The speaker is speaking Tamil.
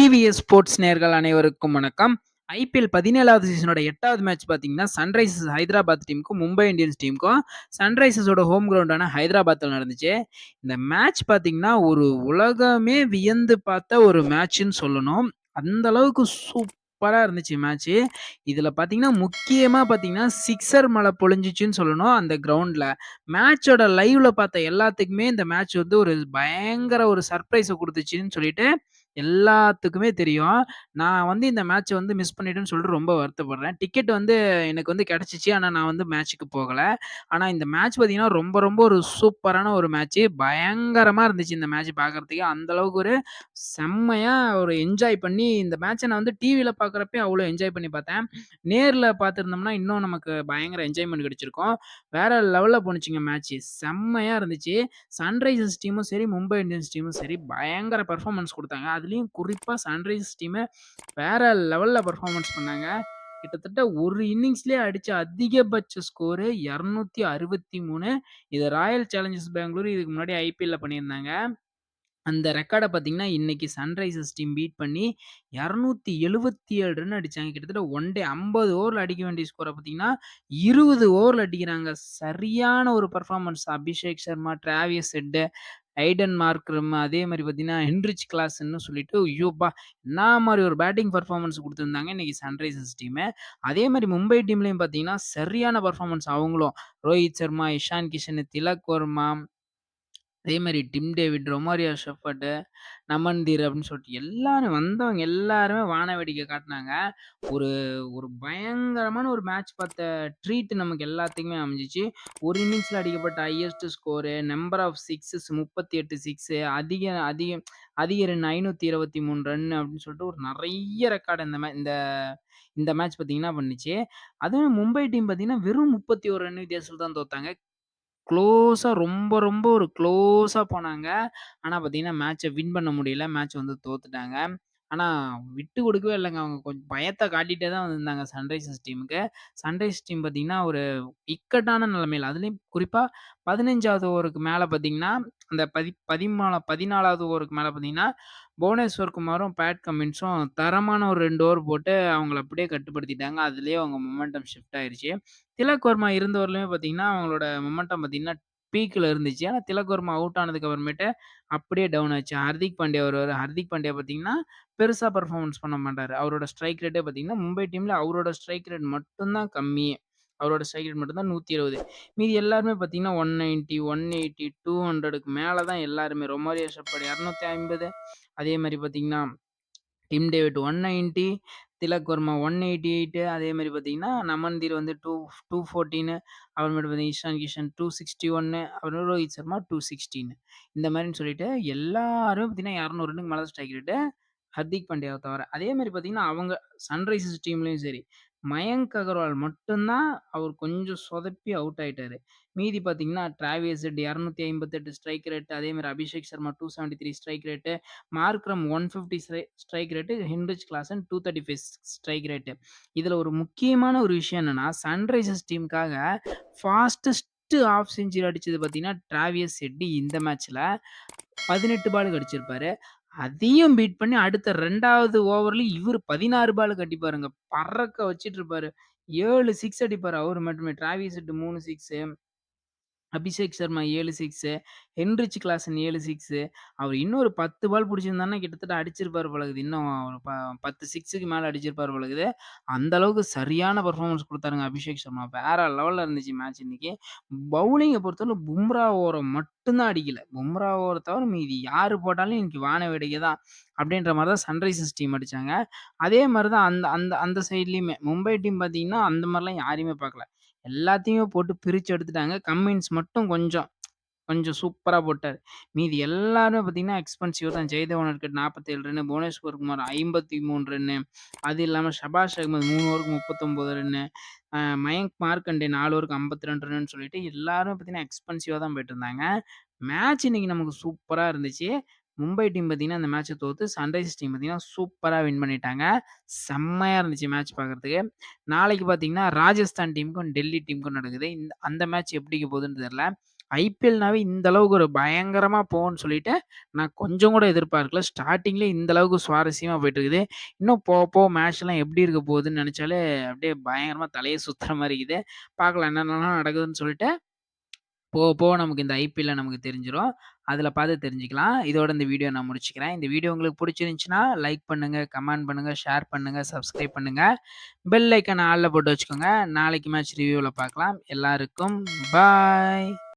டிவிஎஸ் ஸ்போர்ட்ஸ் நேயர்கள் அனைவருக்கும் வணக்கம். ஐபிஎல் 17வது சீசனோட 8வது மேட்ச் பார்த்தீங்கன்னா, சன்ரைசர்ஸ் ஹைதராபாத் டீமுக்கும், மும்பை இந்தியன்ஸ் டீமுக்கும் சன்ரைசர்ஸோட ஹோம் கிரவுண்டான ஹைதராபாத்ல நடந்துச்சு. இந்த மேட்ச் பார்த்தீங்கன்னா, ஒரு உலகமே வியந்து பார்த்த ஒரு மேட்ச்ன்னு சொல்லணும். அந்த அளவுக்கு சூப்பரா இருந்துச்சு மேட்ச்சு. இதுல பார்த்தீங்கன்னா, முக்கியமா பார்த்தீங்கன்னா, சிக்ஸர் மழை பொழிஞ்சுச்சுன்னு சொல்லணும் அந்த கிரவுண்ட்ல. மேட்சோட லைவ்ல பார்த்த எல்லாத்துக்குமே இந்த மேட்ச் வந்து ஒரு பயங்கர ஒரு சர்ப்ரைஸ குடுத்துச்சுன்னு சொல்லிட்டு எல்லாத்துக்குமே தெரியும். நான் வந்து இந்த மேட்ச வந்து மிஸ் பண்ணிட்டேன்னு சொல்லிட்டு ரொம்ப வருத்தப்படுறேன். டிக்கெட் வந்து எனக்கு வந்து கிடைச்சுச்சு. ஆனா நான் வந்து மேட்ச்சுக்கு போகல. ஆனா இந்த மேட்ச் பார்த்தீங்கன்னா, ரொம்ப ரொம்ப ஒரு சூப்பரான ஒரு மேட்ச்சு. பயங்கரமா இருந்துச்சு இந்த மேட்ச் பார்க்கறதுக்கே. அந்த அளவுக்கு ஒரு செம்மையா ஒரு என்ஜாய் பண்ணி இந்த மேட்ச நான் வந்து டிவில பார்க்குறப்பயே அவ்ளோ என்ஜாய் பண்ணி பார்த்தேன். நேர்ல பார்த்திருந்தோம்னா, இன்னும் நமக்கு பயங்கர என்ஜாய்மென்ட் கிடைச்சிருக்கும். வேற லெவல்ல போணுச்சுங்க மேட்ச்சு. செம்மையா இருந்துச்சு. சன்ரைசர்ஸ் டீமும் சரி, மும்பை இந்தியன்ஸ் டீமும் சரி பயங்கர பெர்ஃபார்மன்ஸ் குடுத்தாங்க. அதுலயும் குறிப்பா சன்ரைசர்ஸ் டீமு வேற லெவல்ல பெர்ஃபார்மன்ஸ் பண்ணாங்க. கிட்டத்தட்ட ஒரு இன்னிங்ஸ்லயே அடிச்ச அதிகபட்ச ஸ்கோரு 263. இது ராயல் சேலஞ்சர்ஸ் பெங்களூர் இதுக்கு முன்னாடி ஐபிஎல்ல பண்ணியிருந்தாங்க. அந்த ரெக்கார்ட பார்த்தீங்கன்னா, இன்னைக்கு சன்ரைசர்ஸ் டீம் பீட் பண்ணி 277 ரன் அடிச்சாங்க. கிட்டத்தட்ட ஒன் டே 50 ஓவர்ல அடிக்க வேண்டிய ஸ்கோர பார்த்தீங்கன்னா, 20 ஓவர்ல அடிக்கிறாங்க. சரியான ஒரு performance. Abhishek Sharma, Travis head, ஐடன் Markram அதே மாரி பார்த்தீங்கன்னா, ஹென்ரிச் கிளாஸ்ன்னு சொல்லிட்டு ஐயோப்பா! என்னா மாரி ஒரு பேட்டிங் பெர்ஃபார்மன்ஸ் குடுத்திருந்தாங்க இன்னைக்கு சன்ரைசர்ஸ் டீமு. அதே மாரி மும்பை டீம்லயும் பார்த்தீங்கன்னா, சரியான பெர்ஃபார்மன்ஸ் அவங்களும். ரோஹித் சர்மா, இஷான் கிஷன், திலக் வர்மா அதே மாரி Tim David, Romario shepherd, Naman Dhir அப்படின்னு சொல்லிட்டு எல்லாரும் வந்தவங்க எல்லாருமே வான வேடிக்கை காட்டுனாங்க. ஒரு ஒரு பயங்கரமான ஒரு மேட்ச் பார்த்த ட்ரீட் நமக்கு எல்லாத்துக்குமே அமைஞ்சுச்சு. ஒரு இன்னிங்ஸ்ல அடிக்கப்பட்ட highest score, number of sixes 38 six, அதிக அதிக அதிக ரன் 523 ரன் அப்படின்னு சொல்லிட்டு ஒரு நெறைய ரெக்கார்ட் இந்த இந்த மேட்ச் பார்த்தீங்கன்னா பண்ணுச்சு. அதுவும் மும்பை டீம் பார்த்தீங்கன்னா, வெறும் 31 ரன் வித்தியாசத்துல தான் தோத்தாங்க. க்ளோஸா ரொம்ப, ரொம்ப ஒரு க்ளோஸா போனாங்க. ஆனா பார்த்தீங்கன்னா, மேட்ச வின் பண்ண முடியல. மேட்ச் வந்து தோத்துட்டாங்க. ஆனா விட்டு குடுக்கவே இல்லங்க. அவங்க கொஞ்சம் பயத்த காட்டிட்டே தான் வந்திருந்தாங்க சன்ரைசர்ஸ் டீமுக்கு. சன்ரைசர்ஸ் டீம் பார்த்தீங்கன்னா, ஒரு இக்கட்டான நிலைமையில அதுலயும் குறிப்பா 15வது ஓவருக்கு மேல பார்த்தீங்கன்னா, அந்த 14வது ஓவருக்கு மேல பார்த்தீங்கன்னா, புவனேஸ்வர் குமாரும், பேட் கமின்ஸும் தரமான ஒரு 2 ஓவர் போட்டு அவங்கள அப்படியே கட்டுப்படுத்திட்டாங்க. அதிலேயே அவங்க மொமெண்டம் ஷிஃப்ட் ஆயிருச்சு. திலக் வர்மா இருந்த ஓவர்லயுமே பார்த்தீங்கன்னா, அவங்களோட மொமெண்டம் பார்த்தீங்கன்னா, பீக்ல இருந்துச்சு. ஆனா திலக் வர்மா அவுட் ஆனதுக்கு அப்புறமேட்டு அப்படியே டவுன் ஆச்சு. ஹர்திக் பாண்டியா வருவாரு. ஹர்திக் பாண்டியா பார்த்தீங்கன்னா, பெருசா பெர்ஃபார்மன்ஸ் பண்ண மாட்டாரு. அவரோட ஸ்ட்ரைக் ரேட்டே பார்த்தீங்கன்னா, மும்பை டீம்ல அவரோட ஸ்ட்ரைக் ரேட் மட்டும் தான் கம்மியே. அவரோட ஸ்ட்ரைக் ரேட் மட்டும் தான் 120. மீதி எல்லாருமே பார்த்தீங்கன்னா, 190, 180, 200க்கு மேல தான் எல்லாருமே. ரொமாரியோ ஷெப்பர்ட் 250 அதே மாரி பார்த்தீங்கன்னா டிம் டேவிட் 190, திலக் வர்மா 188 அதே மாரி பார்த்தீங்கன்னா, நமன்தீர் வந்து 214 அப்புறமேட்டு பார்த்தீங்கன்னா, இஷான் கிஷன் 261 அப்புறம் ரோஹித் சர்மா 216 இந்த மாரின்னு சொல்லிட்டு எல்லாரும் பார்த்தீங்கன்னா 200 ரன்னுக்கு மேல தான் ஸ்ட்ரைக் ரேட்டு. ஹர்திக் பாண்டியாவ தவிர. அதே மாரி பார்த்தீங்கன்னா, அவங்க சன்ரைசர்ஸ் டீம்லயும் சரி, மயங்க் அகர்வால் மட்டும் தான் அவர் கொஞ்சம் சொதப்பி அவுட் ஆயிட்டாரு. மீதி பார்த்தீங்கன்னா, டிராவிஸ் ஹெட் 258 ஸ்ட்ரைக் ரேட், அதே மாரி Abhishek Sharma 273 strike rate, Markram 150 strike rate, Heinrich Klaasen 235 strike rate. இதுல ஒரு முக்கியமான ஒரு விஷயம் என்னன்னா, சன்ரைசர்ஸ் டீமுக்காக ஃபாஸ்டஸ்ட் ஹாஃப் செஞ்சுரி அடிச்சது பார்த்தீங்கன்னா, டிராவிஸ் ஹெட் இந்த மேட்ச்ல 18 பாலுக்கு அடிச்சிருப்பாரு. அதையும் பீட் பண்ணி அடுத்த 2வது ஓவர்ல இவரு 16 பாலுக்கு அடிப்பாருங்க. பறக்க வச்சுட்டு இருப்பாரு. 7 சிக்ஸ் அடிப்பாரு அவரு மட்டுமே. Travis head 3 six. Abhishek Sharma 7 six, Heinrich Klaasen 7 six. அவரு இன்னும் ஒரு 10 பால் புடிச்சிருந்தாருன்னா, கிட்டத்தட்ட அடிச்சிருப்பாரு போல இருக்குது. இன்னும் ஒரு 10 சிக்ஸுக்கு மேல அடிச்சிருப்பாரு போல இருக்குது. அந்த அளவுக்கு சரியான பெர்ஃபார்மன்ஸ் குடுத்தாருங்க அபிஷேக் சர்மா. வேற லெவல்ல இருந்துச்சு மேட்ச் இன்னைக்கு. பவுலிங்க பொறுத்தவரை பும்ரா ஓவர மட்டும் தான் அடிக்கல. பும்ரா ஓவர தவிர மீதி யாரு போட்டாலும் இன்னைக்கு வான வேடிக்கை தான். அப்படின்ற மாரி தான் சன்ரைசர்ஸ் டீம் அடிச்சாங்க. அதே மாரி தான் அந்த அந்த அந்த சைட்லயுமே மும்பை டீம் பார்த்தீங்கன்னா, அந்த மாரிலாம் யாரையுமே பார்க்கல. எல்லாத்தையுமே போட்டு பிரிச்சு எடுத்துட்டாங்க. கம்மின்ஸ் மட்டும் கொஞ்சம் கொஞ்சம் சூப்பரா போட்டாரு. மீதி எல்லாருமே பார்த்தீங்கன்னா, எக்ஸ்பென்சிவ் தான். ஜெயதேவ் உனட்கட் 47 ரன்னு, புவனேஸ்வர் குமார் 53 ரன்னு, அது இல்லாம ஷபாஷ் அகமது 3 ஓவருக்கு 39 ரன்னு, மயங்க் மார்க்கண்டே 4 ஓவருக்கு 52 ரன்னுன்னு சொல்லிட்டு எல்லாரும் பார்த்தீங்கன்னா, எக்ஸ்பென்சிவா தான் போயிட்டுருந்தாங்க. மேட்ச் இன்னைக்கு நமக்கு சூப்பரா இருந்துச்சு. மும்பை டீம் பார்த்தீங்கன்னா, அந்த மேட்ச தோத்து சன்ரைசர்ஸ் டீம் பார்த்தீங்கன்னா, சூப்பரா வின் பண்ணிட்டாங்க. செம்மையா இருந்துச்சு மேட்ச் பார்க்கறதுக்கு. நாளைக்கு பார்த்தீங்கன்னா, ராஜஸ்தான் டீமுக்கும், டெல்லி டீமுக்கும் நடக்குது. அந்த மேட்ச் எப்படிக்க போகுதுன்னு தெரியல. ஐபிஎல்னாவே இந்த அளவுக்கு ஒரு பயங்கரமா போகும்ன்னு சொல்லிட்டு, நான் கொஞ்சம் கூட எதிர்பார்க்கல. ஸ்டார்ட்டிங்லயே இந்த அளவுக்கு சுவாரஸ்யமா போயிட்டு இருக்குது. இன்னும் போக போக மேட்ச்லாம் எப்படி இருக்க போகுதுன்னு நெனச்சாலே அப்படியே பயங்கரமா தலையே சுத்துற மாரி இருக்குது. பார்க்கலாம் என்னென்னலாம் நடக்குதுன்னு சொல்லிட்டு, போக போக நமக்கு இந்த ஐபிஎல்ல நமக்கு தெரிஞ்சிரும். அதில பார்த்து தெரிஞ்சுக்கலாம். இதோட இந்த வீடியோ நான் முடிச்சுக்கிறேன். இந்த வீடியோ உங்களுக்கு புடிச்சிருந்துச்சுன்னா, லைக் பண்ணுங்க, கமெண்ட் பண்ணுங்க, ஷேர் பண்ணுங்க, சப்ஸ்கிரைப் பண்ணுங்க. பெல் ஐக்கான ஆல்ல போட்டு வச்சுக்கோங்க. நாளைக்கு மேட்ச் ரிவ்யூல பார்க்கலாம். எல்லாருக்கும் பாய்.